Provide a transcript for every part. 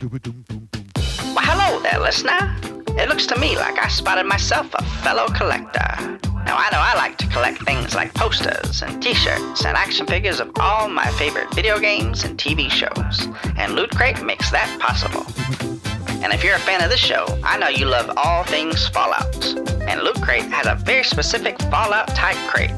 Well, hello there, listener. It looks to me like I spotted myself a fellow collector. Now, I know I like to collect things like posters and t-shirts and action figures of all my favorite video games and TV shows, and Loot Crate makes that possible. And if you're a fan of this show, I know you love all things Fallout, and Loot Crate has a very specific Fallout type crate.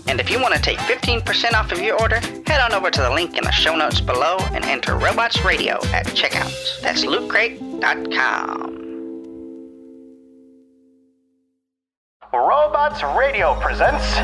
And if you want to take 15% off of your order, head on over to the link in the show notes below and enter Robots Radio at checkout. That's lootcrate.com. Robots Radio presents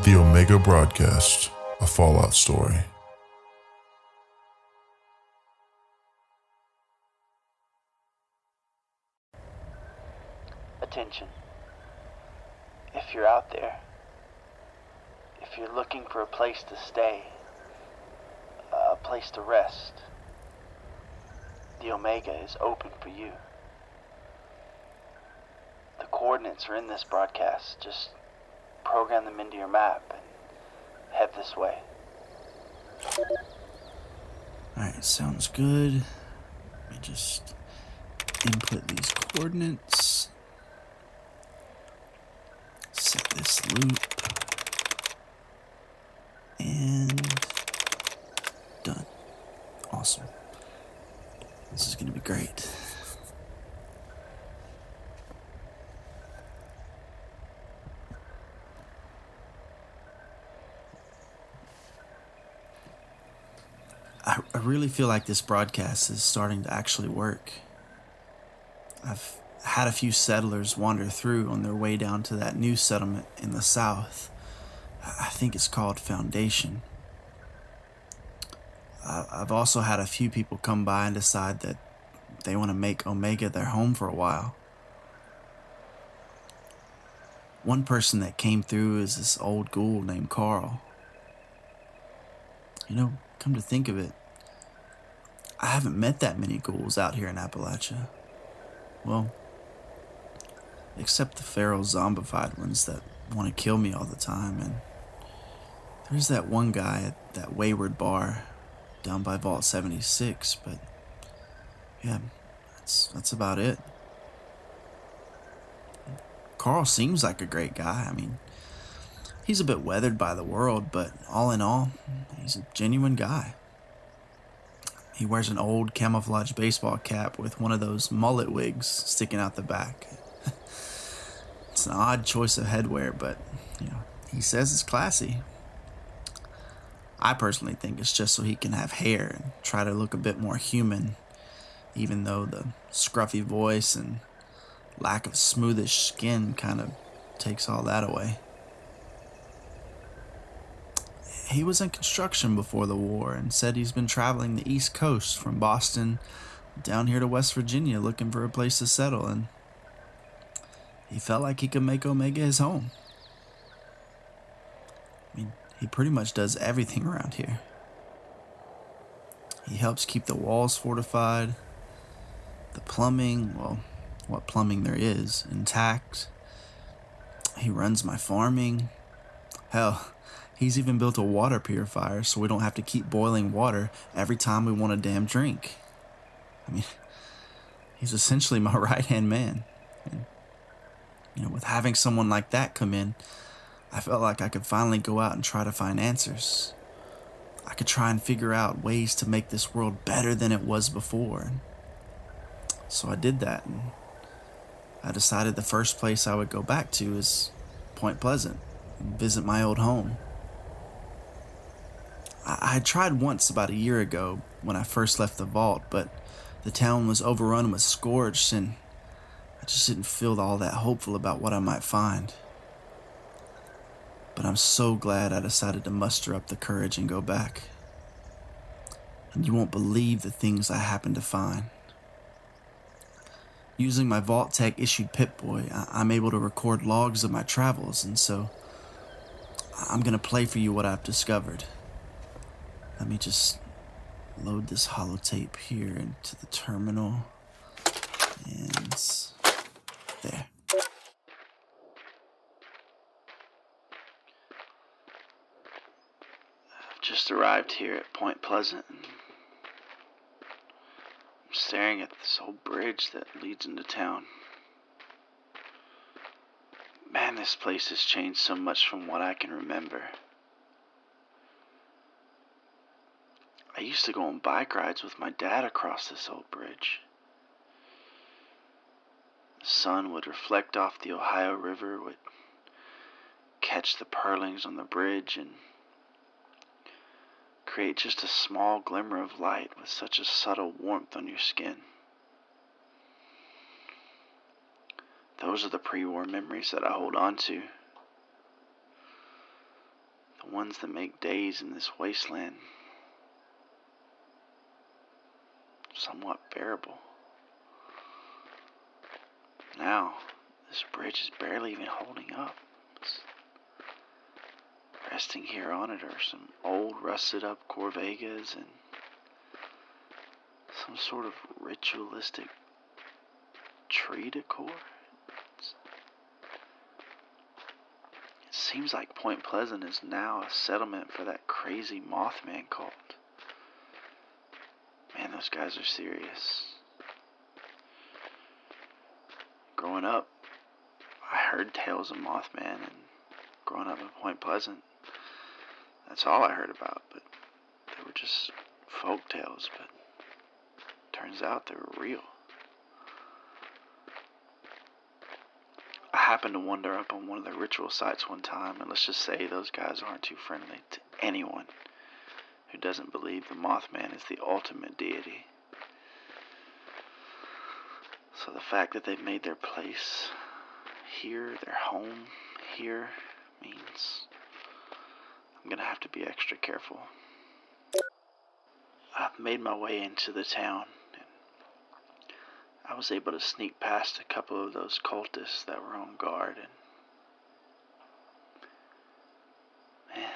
The Omega Broadcast, a Fallout story. Attention. If you're out there, if you're looking for a place to stay, a place to rest, the Omega is open for you. The coordinates are in this broadcast. Just program them into your map and head this way. Alright, sounds good. Let me just input these coordinates. Set this loop. And done. Awesome. This is going to be great. I really feel like this broadcast is starting to actually work. I've had a few settlers wander through on their way down to that new settlement in the south. I think it's called Foundation. I've also had a few people come by and decide that they want to make Omega their home for a while. One person that came through is this old ghoul named Carl. You know, come to think of it, I haven't met that many ghouls out here in Appalachia. Well, except the feral zombified ones that want to kill me all the time. And there's that one guy at that wayward bar down by Vault 76, but yeah, that's about it. Carl seems like a great guy. I mean, he's a bit weathered by the world, but all in all, he's a genuine guy. He wears an old camouflage baseball cap with one of those mullet wigs sticking out the back. It's an odd choice of headwear, but, you know, he says it's classy. I personally think it's just so he can have hair and try to look a bit more human, even though the scruffy voice and lack of smoothish skin kind of takes all that away. He was in construction before the war and said he's been traveling the East Coast from Boston down here to West Virginia looking for a place to settle, and he felt like he could make Omega his home. I mean, he pretty much does everything around here. He helps keep the walls fortified, the plumbing, well, what plumbing there is, intact. He runs my farming. Hell, he's even built a water purifier so we don't have to keep boiling water every time we want a damn drink. I mean, he's essentially my right-hand man. And, you know, with having someone like that come in, I felt like I could finally go out and try to find answers. I could try and figure out ways to make this world better than it was before. So I did that, and I decided the first place I would go back to is Point Pleasant and visit my old home. I had tried once about a year ago when I first left the vault, but the town was overrun with scourge, and I just didn't feel all that hopeful about what I might find. But I'm so glad I decided to muster up the courage and go back. And you won't believe the things I happened to find. Using my Vault Tech issued Pip-Boy, I'm able to record logs of my travels, and so I'm gonna play for you what I've discovered. Let me just load this holotape here into the terminal, and there. I've just arrived here at Point Pleasant. I'm staring at this old bridge that leads into town. Man, this place has changed so much from what I can remember. I used to go on bike rides with my dad across this old bridge. The sun would reflect off the Ohio River, would catch the purlings on the bridge, and create just a small glimmer of light with such a subtle warmth on your skin. Those are the pre-war memories that I hold on to. The ones that make days in this wasteland somewhat bearable. Now, this bridge is barely even holding up. Resting here on it are some old rusted up Corvegas and some sort of ritualistic tree decor. It seems like Point Pleasant is now a settlement for that crazy Mothman cult. Man, those guys are serious. Growing up, I heard tales of Mothman, and growing up in Point Pleasant, that's all I heard about, but they were just folk tales, but turns out they were real. I happened to wander up on one of the ritual sites one time, and let's just say those guys aren't too friendly to anyone who doesn't believe the Mothman is the ultimate deity. So the fact that they've made their place here, their home here, means I'm gonna have to be extra careful. I've made my way into the town, and I was able to sneak past a couple of those cultists that were on guard, and man,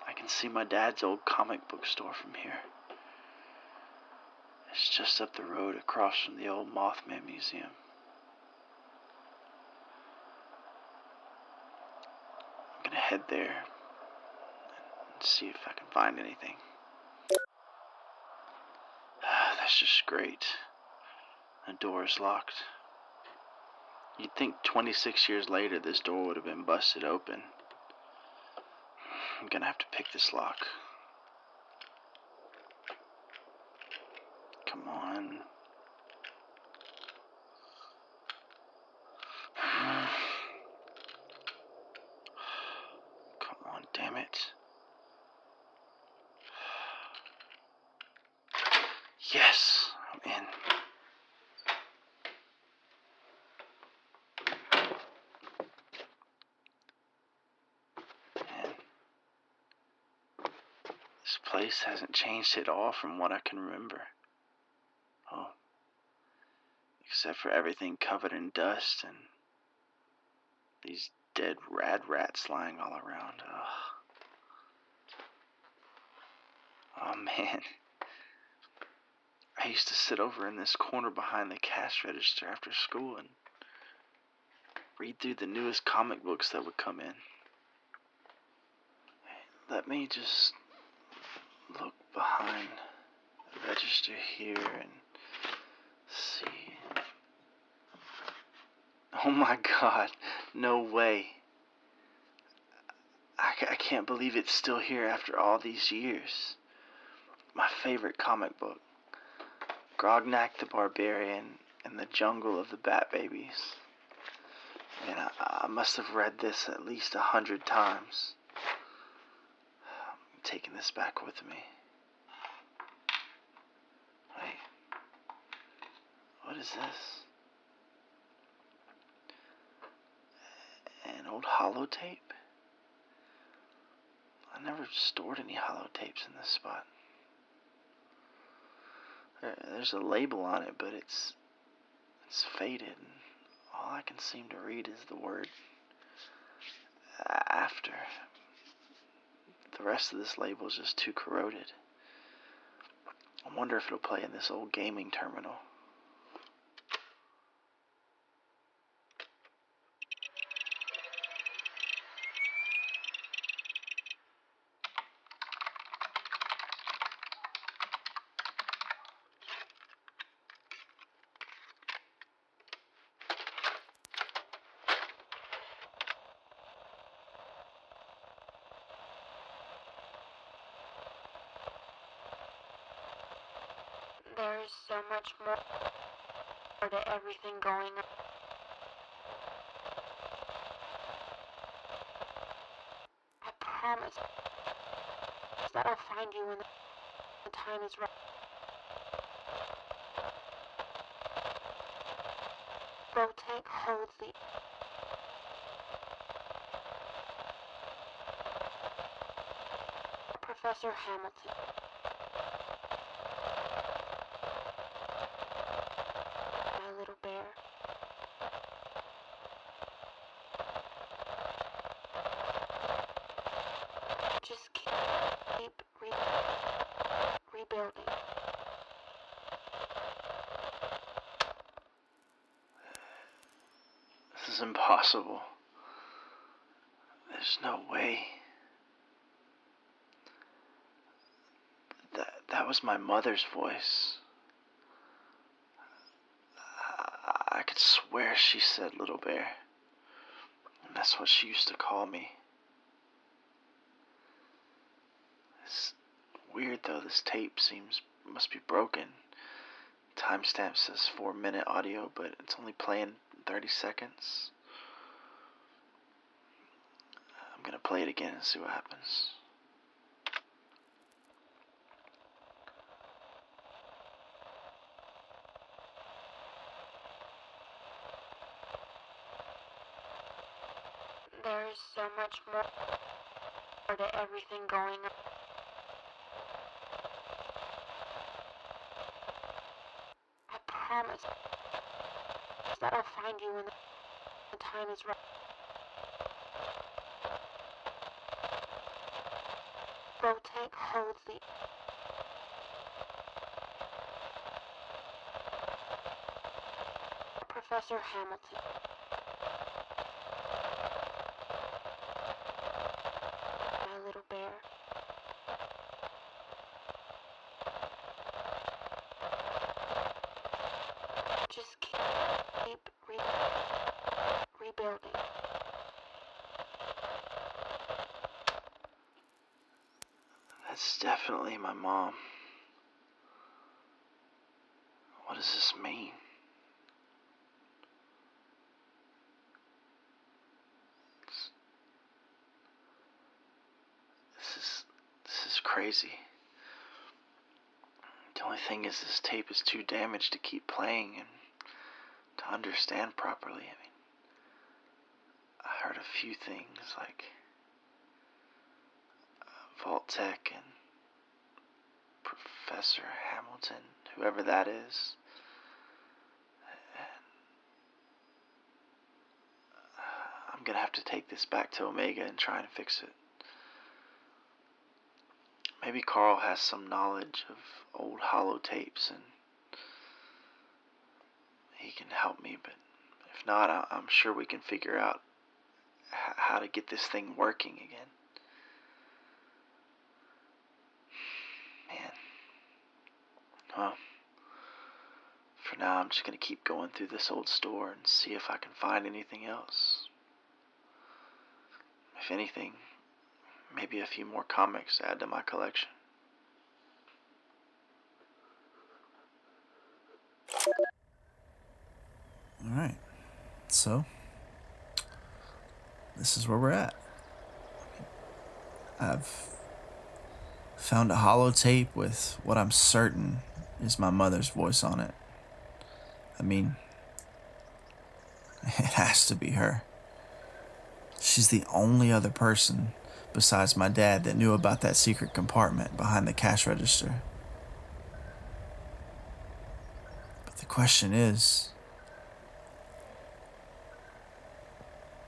I can see my dad's old comic book store from here. It's just up the road across from the old Mothman Museum. I'm gonna head there and see if I can find anything. That's just great. The door is locked. You'd think 26 years later this door would have been busted open. I'm gonna have to pick this lock. Come on. Come on, damn it. Yes, I'm in. Man, this place hasn't changed at all from what I can remember. Oh, except for everything covered in dust and these dead rats lying all around. Oh man. I used to sit over in this corner behind the cash register after school and read through the newest comic books that would come in. Let me just look behind the register here and see. Oh my God, no way. I can't believe it's still here after all these years. My favorite comic book. Grognak the Barbarian and the Jungle of the Bat Babies. Man, I must have read this at least 100 times. I'm taking this back with me. Wait. What is this? An old holotape? I never stored any holotapes in this spot. There's a label on it, but it's faded, and all I can seem to read is the word after. The rest of this label is just too corroded. I wonder if it'll play in this old gaming terminal. There is so much more to everything going on. I promise that I'll find you when the time is right. Rotate holds the Professor Hamilton. My little bear. Just keep rebuilding. This is impossible. There's no way. That was my mother's voice. I could swear she said little bear. And that's what she used to call me. It's weird though, this tape must be broken. Timestamp says 4-minute audio, but it's only playing 30 seconds. I'm gonna play it again and see what happens. There is so much more to everything going on. I promise that I'll find you when the time is right. Rotate holds the Professor Hamilton. My little bear. Just keep rebuilding. That's definitely my mom. What does this mean? This is crazy. The only thing is this tape is too damaged to keep playing and to understand properly. I mean, I heard a few things like Vault Tech and Professor Hamilton, whoever that is. And I'm gonna have to take this back to Omega and try and fix it. Maybe Carl has some knowledge of old holotapes and he can help me, but if not, I'm sure we can figure out how to get this thing working again. Man. Well, for now I'm just going to keep going through this old store and see if I can find anything else. If anything, maybe a few more comics to add to my collection. Alright, so this is where we're at. I've found a holotape with what I'm certain is my mother's voice on it. I mean, it has to be her. She's the only other person besides my dad that knew about that secret compartment behind the cash register. But the question is,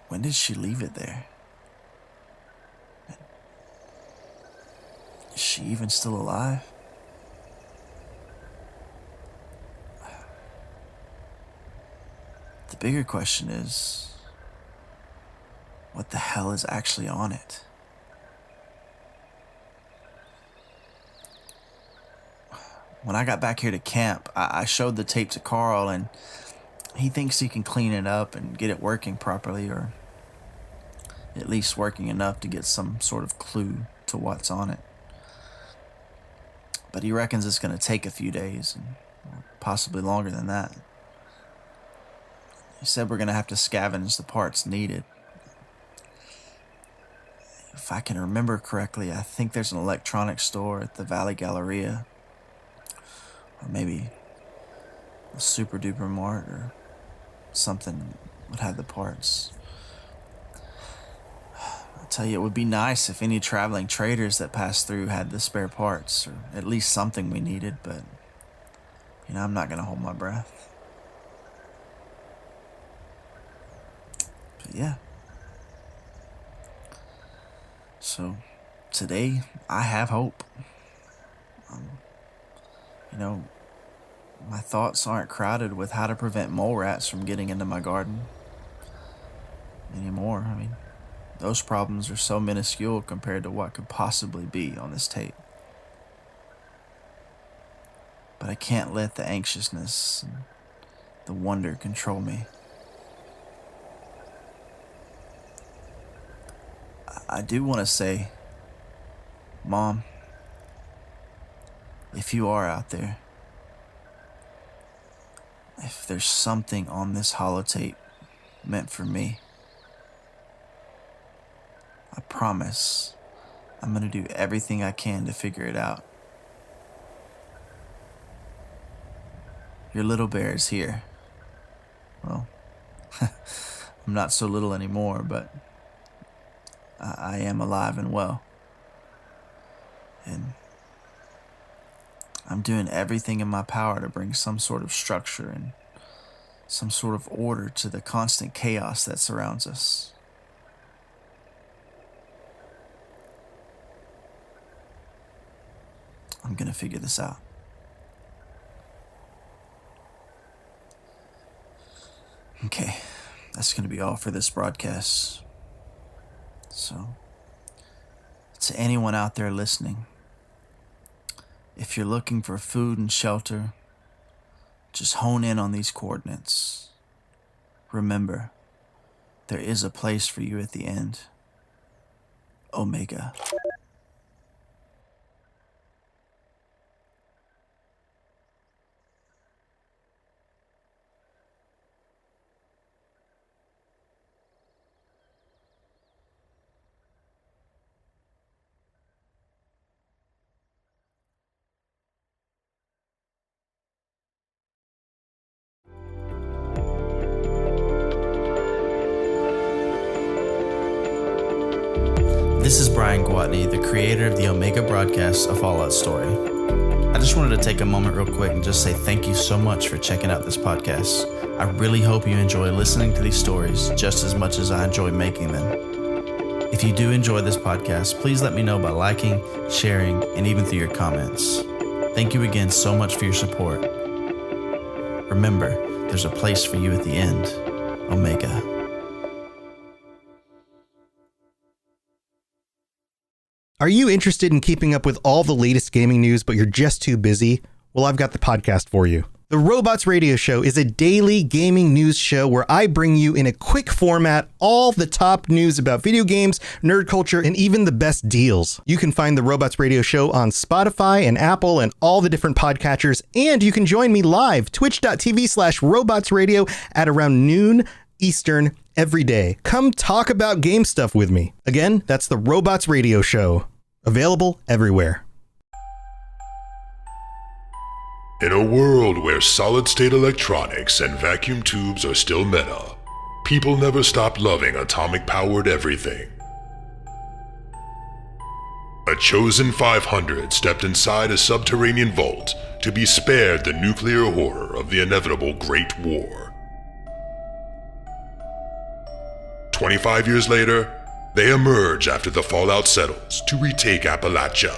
when did she leave it there? Is she even still alive? The bigger question is, what the hell is actually on it? When I got back here to camp, I showed the tape to Carl, and he thinks he can clean it up and get it working properly, or at least working enough to get some sort of clue to what's on it. But he reckons it's going to take a few days, and possibly longer than that. He said we're going to have to scavenge the parts needed. If I can remember correctly, I think there's an electronics store at the Valley Galleria. Or maybe a Super Duper Mart or something would have the parts. I'll tell you, it would be nice if any traveling traders that passed through had the spare parts, or at least something we needed, but, I'm not going to hold my breath. But yeah. So, today, I have hope. My thoughts aren't crowded with how to prevent mole rats from getting into my garden anymore. Those problems are so minuscule compared to what could possibly be on this tape. But I can't let the anxiousness and the wonder control me. I do want to say, Mom, if you are out there, if there's something on this holotape meant for me, I promise I'm going to do everything I can to figure it out. Your little bear is here. Well, I'm not so little anymore, but I am alive and well. And I'm doing everything in my power to bring some sort of structure and some sort of order to the constant chaos that surrounds us. I'm gonna figure this out. Okay, that's gonna be all for this broadcast. So, to anyone out there listening, if you're looking for food and shelter, just hone in on these coordinates. Remember, there is a place for you at the end. Omega. This is Bryan Gwatney, the creator of the Omega broadcast, A Fallout Story. I just wanted to take a moment real quick and just say thank you so much for checking out this podcast. I really hope you enjoy listening to these stories just as much as I enjoy making them. If you do enjoy this podcast, please let me know by liking, sharing, and even through your comments. Thank you again so much for your support. Remember, there's a place for you at the end. Omega. Are you interested in keeping up with all the latest gaming news, but you're just too busy? Well, I've got the podcast for you. The Robots Radio Show is a daily gaming news show where I bring you in a quick format all the top news about video games, nerd culture, and even the best deals. You can find the Robots Radio Show on Spotify and Apple and all the different podcatchers, and you can join me live, twitch.tv/robotsradio at around noon Eastern every day. Come talk about game stuff with me. Again, that's the Robots Radio Show. Available everywhere. In a world where solid-state electronics and vacuum tubes are still meta, people never stopped loving atomic-powered everything. A chosen 500 stepped inside a subterranean vault to be spared the nuclear horror of the inevitable Great War. 25 years later, they emerge after the fallout settles to retake Appalachia.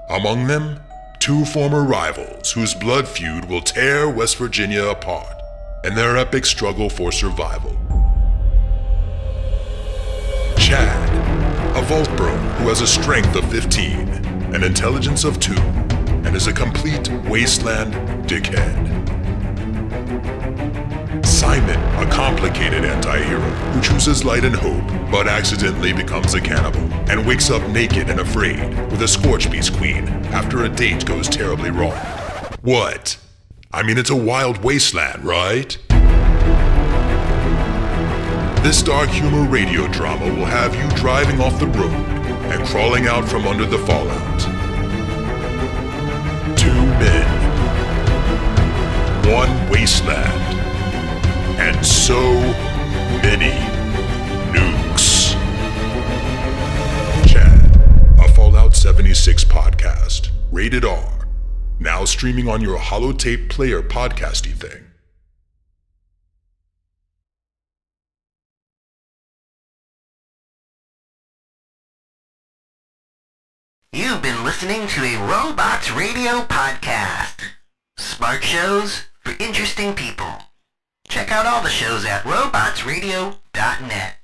Among them, two former rivals whose blood feud will tear West Virginia apart in their epic struggle for survival. Chad, a vault bro who has a strength of 15, an intelligence of 2, and is a complete wasteland dickhead. Simon, a complicated anti-hero who chooses light and hope, but accidentally becomes a cannibal, and wakes up naked and afraid with a Scorch Beast queen after a date goes terribly wrong. What? I mean, it's a wild wasteland, right? This dark humor radio drama will have you driving off the road and crawling out from under the fallout. 2 men, 1 wasteland, and so many nukes. Chad, a Fallout 76 podcast, rated R, now streaming on your holotape player podcasty thing. You've been listening to a Robots Radio podcast. Smart shows for interesting people. Check out all the shows at robotsradio.net.